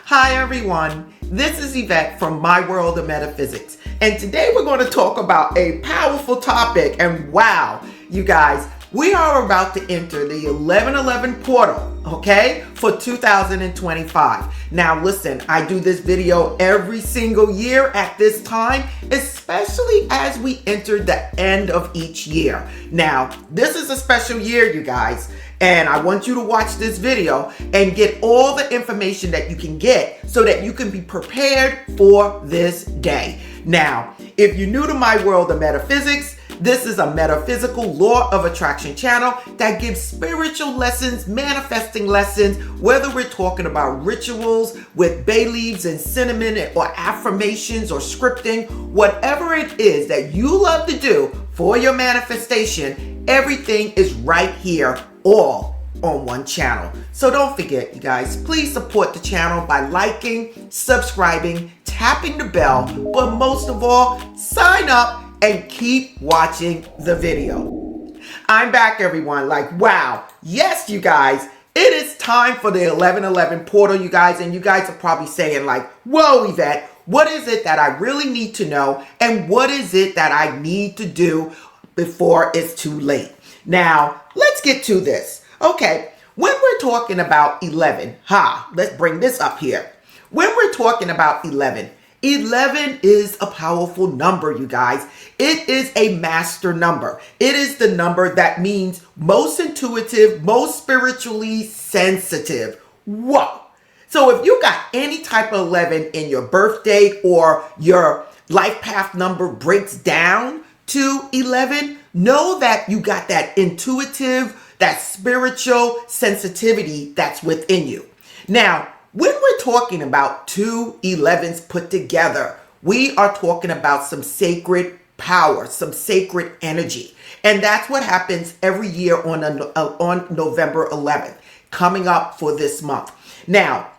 Hi everyone, this is Yvette from My World of Metaphysics, and today we're going to talk about a powerful topic. And wow, you guys, we are about to enter the 1111 portal, okay, for 2025. Now listen, I do this video every single year at this time, especially as we enter the end of each year. Now, this is a special year, you guys, and I want you to watch this video and get all the information that you can get so that you can be prepared for this day. Now, if you're new to My World of Metaphysics, this is a metaphysical law of attraction channel that gives spiritual lessons, manifesting lessons, whether we're talking about rituals with bay leaves and cinnamon or affirmations or scripting, whatever it is that you love to do for your manifestation, everything is right here, all on one channel. So don't forget, you guys, please support the channel by liking, subscribing, tapping the bell, but most of all, sign up and keep watching the video. I'm back, everyone. Like, wow. Yes, you guys, it is time for the 1111 portal, you guys. And you guys are probably saying like, whoa, Yvette, what is it that I really need to know? And what is it that I need to do before it's too late? Now, let's get to this. Okay, when we're talking about 11, let's bring this up here. When we're talking about 11 is a powerful number, you guys. It is a master number. It is the number that means most intuitive, most spiritually sensitive. Whoa. So if you got any type of 11 in your birth date or your life path number breaks down to 11, know that you got that intuitive, that spiritual sensitivity that's within you. Now, when we're talking about two 11s put together, we are talking about some sacred power, some sacred energy. And that's what happens every year on November 11th, coming up for this month. Now,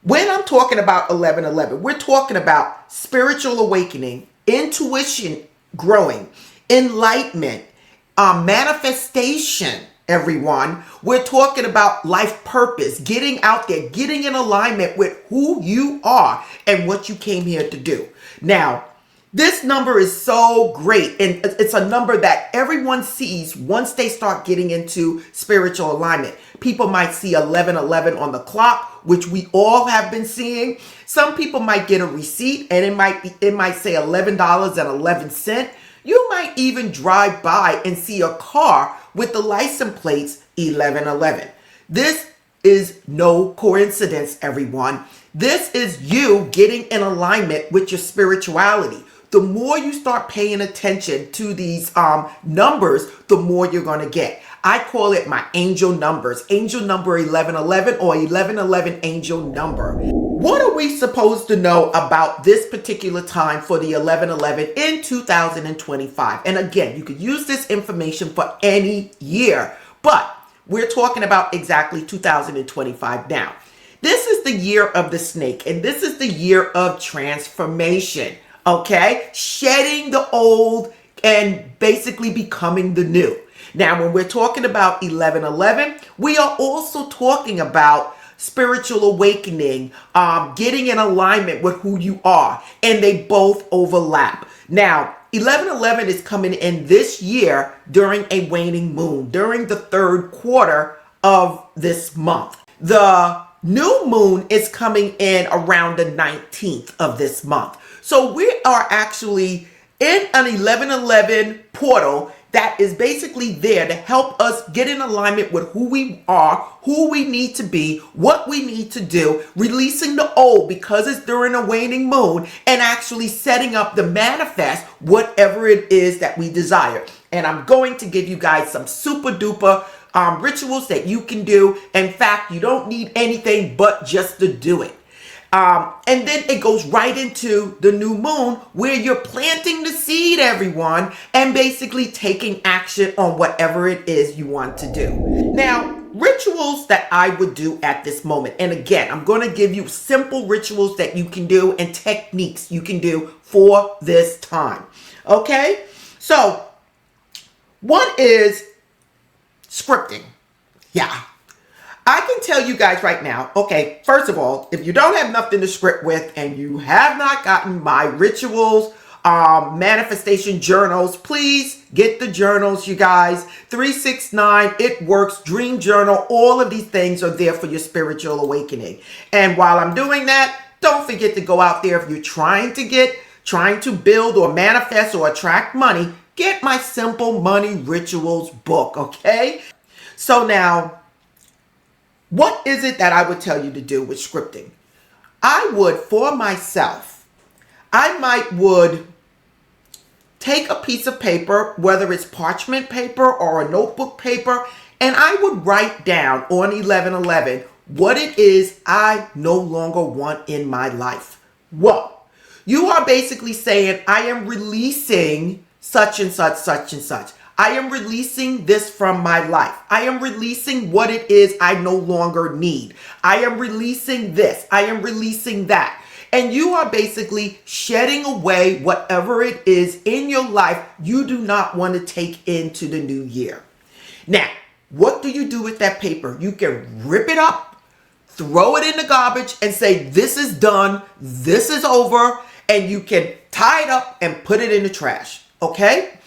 when I'm talking about 1111, we're talking about spiritual awakening, intuition growing, enlightenment, manifestation, everyone. We're talking about life purpose, getting out there, getting in alignment with who you are and what you came here to do. Now, this number is so great, and it's a number that everyone sees once they start getting into spiritual alignment. People might see 1111 on the clock, which we all have been seeing. Some people might get a receipt and it might say $11.11. You might even drive by and see a car with the license plates 1111. This is no coincidence, everyone. This is you getting in alignment with your spirituality. The more you start paying attention to these numbers, the more you're going to get. I call it my angel numbers. Angel number 1111 or 1111 angel number. What are we supposed to know about this particular time for the 1111 in 2025? And again, you could use this information for any year, but we're talking about exactly 2025 now. This is the year of the snake, and this is the year of transformation, okay? Shedding the old and basically becoming the new. Now, when we're talking about 1111, we are also talking about spiritual awakening, getting in alignment with who you are, and they both overlap. Now, 1111 is coming in this year during a waning moon, during the third quarter of this month. The new moon is coming in around the 19th of this month. So we are actually in an 1111 portal that is basically there to help us get in alignment with who we are, who we need to be, what we need to do, releasing the old because it's during a waning moon, and actually setting up to manifest whatever it is that we desire. And I'm going to give you guys some super duper rituals that you can do. In fact, you don't need anything but just to do it. And then it goes right into the new moon where you're planting the seed, everyone, and basically taking action on whatever it is you want to do. Now, rituals that I would do at this moment. And again, I'm going to give you simple rituals that you can do and techniques you can do for this time. Okay? So, one is scripting. Yeah. I can tell you guys right now, okay, first of all, if you don't have nothing to script with and you have not gotten my rituals, manifestation journals, please get the journals, you guys. 369, it works, dream journal, all of these things are there for your spiritual awakening. And while I'm doing that, don't forget to go out there if you're trying to build or manifest or attract money, get my Simple Money Rituals book, okay? So now, what is it that I would tell you to do with scripting? I would, for myself, would take a piece of paper, whether it's parchment paper or a notebook paper, and I would write down on 11/11 what it is I no longer want in my life. Whoa. You are basically saying, I am releasing such and such, such and such. I am releasing this from my life. I am releasing what it is I no longer need. I am releasing this. I am releasing that. And you are basically shedding away whatever it is in your life you do not want to take into the new year. Now, what do you do with that paper? You can rip it up, throw it in the garbage, and say, this is done, this is over, and you can tie it up and put it in the trash, okay?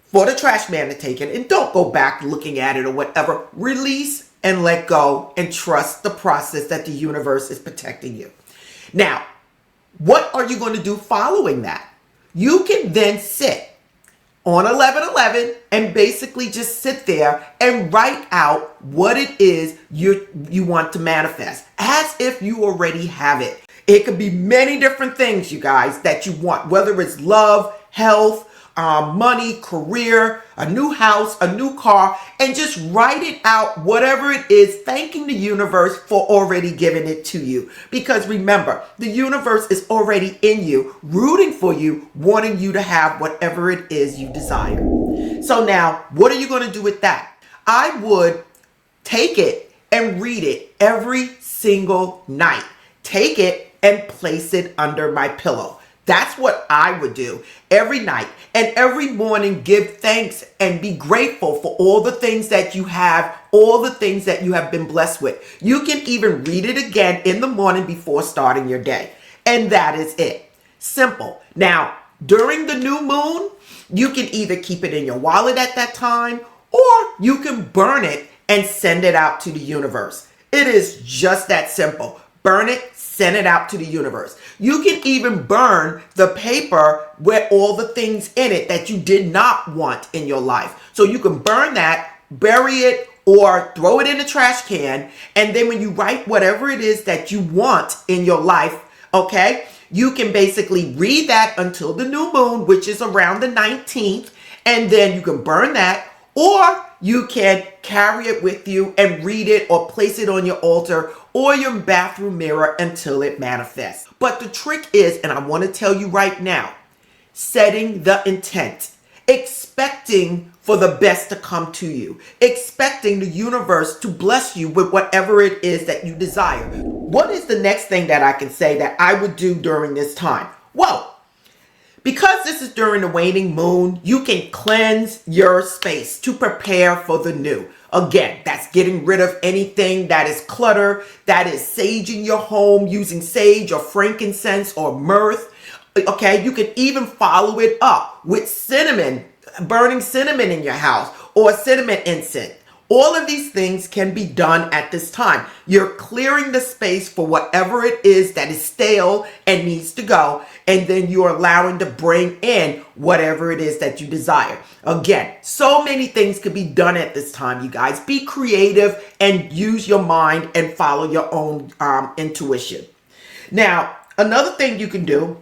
For the trash man to take it, and don't go back looking at it or whatever. Release and let go and trust the process that the universe is protecting you. Now, what are you going to do following that? You can then sit on 11/11 and basically just sit there and write out what it is you want to manifest as if you already have it. It could be many different things, you guys, that you want, whether it's love, health, money, career, a new house, a new car, and just write it out, whatever it is, thanking the universe for already giving it to you. Because remember, the universe is already in you, rooting for you, wanting you to have whatever it is you desire. So now, what are you going to do with that? I would take it and read it every single night. Take it and place it under my pillow. That's what I would do every night, and every morning give thanks and be grateful for all the things that you have, all the things that you have been blessed with. You can even read it again in the morning before starting your day. And that is it. Simple. Now, during the new moon, you can either keep it in your wallet at that time, or you can burn it and send it out to the universe. It is just that simple. Burn it, send it out to the universe. You can even burn the paper with all the things in it that you did not want in your life. So you can burn that, bury it, or throw it in the trash can. And then when you write whatever it is that you want in your life, okay, you can basically read that until the new moon, which is around the 19th. And then you can burn that, or you can carry it with you and read it or place it on your altar or your bathroom mirror until it manifests. But the trick is, and I want to tell you right now, setting the intent, expecting for the best to come to you, expecting the universe to bless you with whatever it is that you desire. What is the next thing that I can say that I would do during this time? Well, because this is during the waning moon, you can cleanse your space to prepare for the new. Again, that's getting rid of anything that is clutter, that is saging your home, using sage or frankincense or myrrh. Okay, you can even follow it up with cinnamon, burning cinnamon in your house or cinnamon incense. All of these things can be done at this time. You're clearing the space for whatever it is that is stale and needs to go, and then you're allowing to bring in whatever it is that you desire. Again, so many things could be done at this time, you guys. Be creative and use your mind and follow your own intuition. Now, another thing you can do,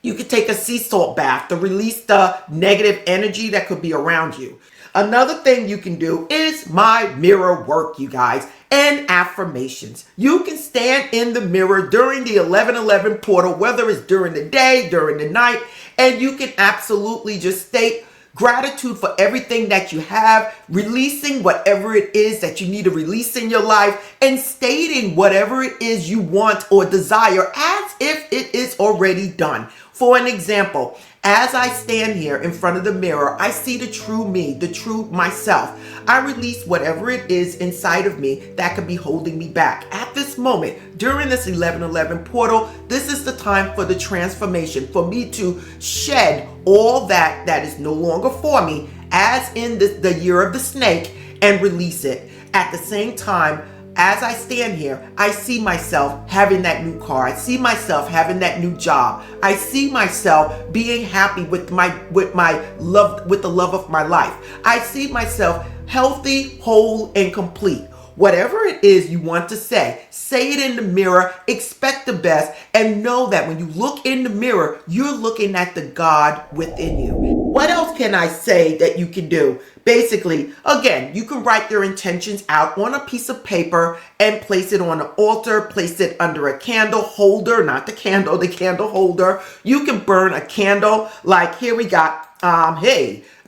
you could take a sea salt bath to release the negative energy that could be around you. Another thing you can do is my mirror work, you guys, and affirmations. You can stand in the mirror during the 11/11 portal, whether it's during the day, during the night, and you can absolutely just state gratitude for everything that you have, releasing whatever it is that you need to release in your life, and stating whatever it is you want or desire as if it is already done. For an example, As I stand here in front of the mirror, I see the true me, the true myself. I release whatever it is inside of me that could be holding me back. At this moment, during this 11:11 portal, this is the time for the transformation, for me to shed all that is no longer for me, as in the year of the snake, and release it. At the same time, as I stand here, I see myself having that new car. I see myself having that new job. I see myself being happy with my love, with the love of my life. I see myself healthy, whole, and complete. Whatever it is you want to say it in the mirror, expect the best, and know that when you look in the mirror, you're looking at the God within you. What else can I say that you can do? Basically, again, you can write your intentions out on a piece of paper and place it on an altar, place it under a candle holder, not the candle, the candle holder. You can burn a candle, like here we got,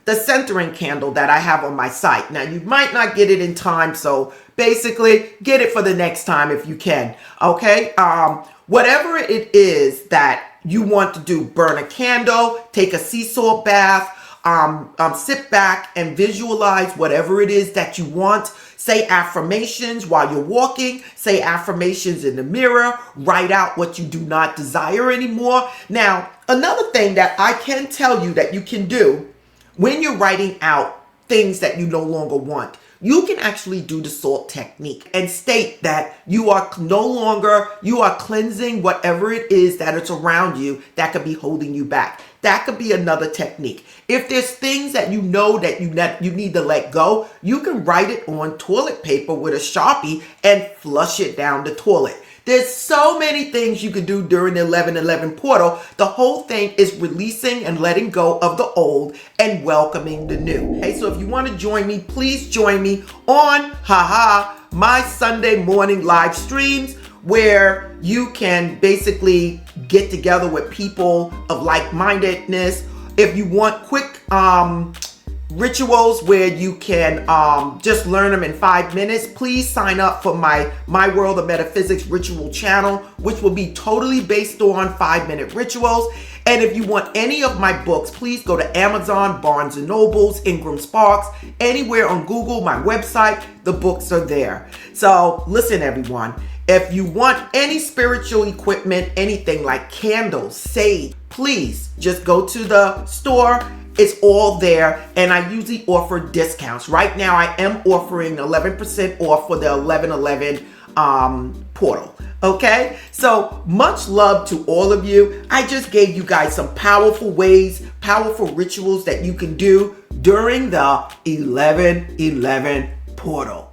the centering candle that I have on my site. Now, you might not get it in time, so basically get it for the next time if you can, okay? Whatever it is that you want to do, burn a candle, take a sea salt bath, sit back and visualize whatever it is that you want. Say affirmations while you're walking. Say affirmations in the mirror. Write out what you do not desire anymore. Now, another thing that I can tell you that you can do when you're writing out things that you no longer want, you can actually do the salt technique and state that you are cleansing whatever it is that is around you that could be holding you back. That could be another technique. If there's things that you know that you need to let go, you can write it on toilet paper with a Sharpie and flush it down the toilet. There's so many things you can do during the 11:11 portal. The whole thing is releasing and letting go of the old and welcoming the new. Okay, so if you want to join me, please join me on my Sunday morning live streams, where you can basically get together with people of like-mindedness. If you want quick rituals where you can just learn them in 5 minutes, please sign up for my World of Metaphysics ritual channel, which will be totally based on 5-minute rituals. And if you want any of my books, please go to Amazon, Barnes & Nobles, Ingram Sparks, anywhere on Google, my website, the books are there. So listen, everyone, if you want any spiritual equipment, anything like candles, sage, please just go to the store. It's all there, and I usually offer discounts. Right now, I am offering 11% off for the 11:11 portal. Okay, so much love to all of you. I just gave you guys some powerful ways, powerful rituals that you can do during the 11:11 portal.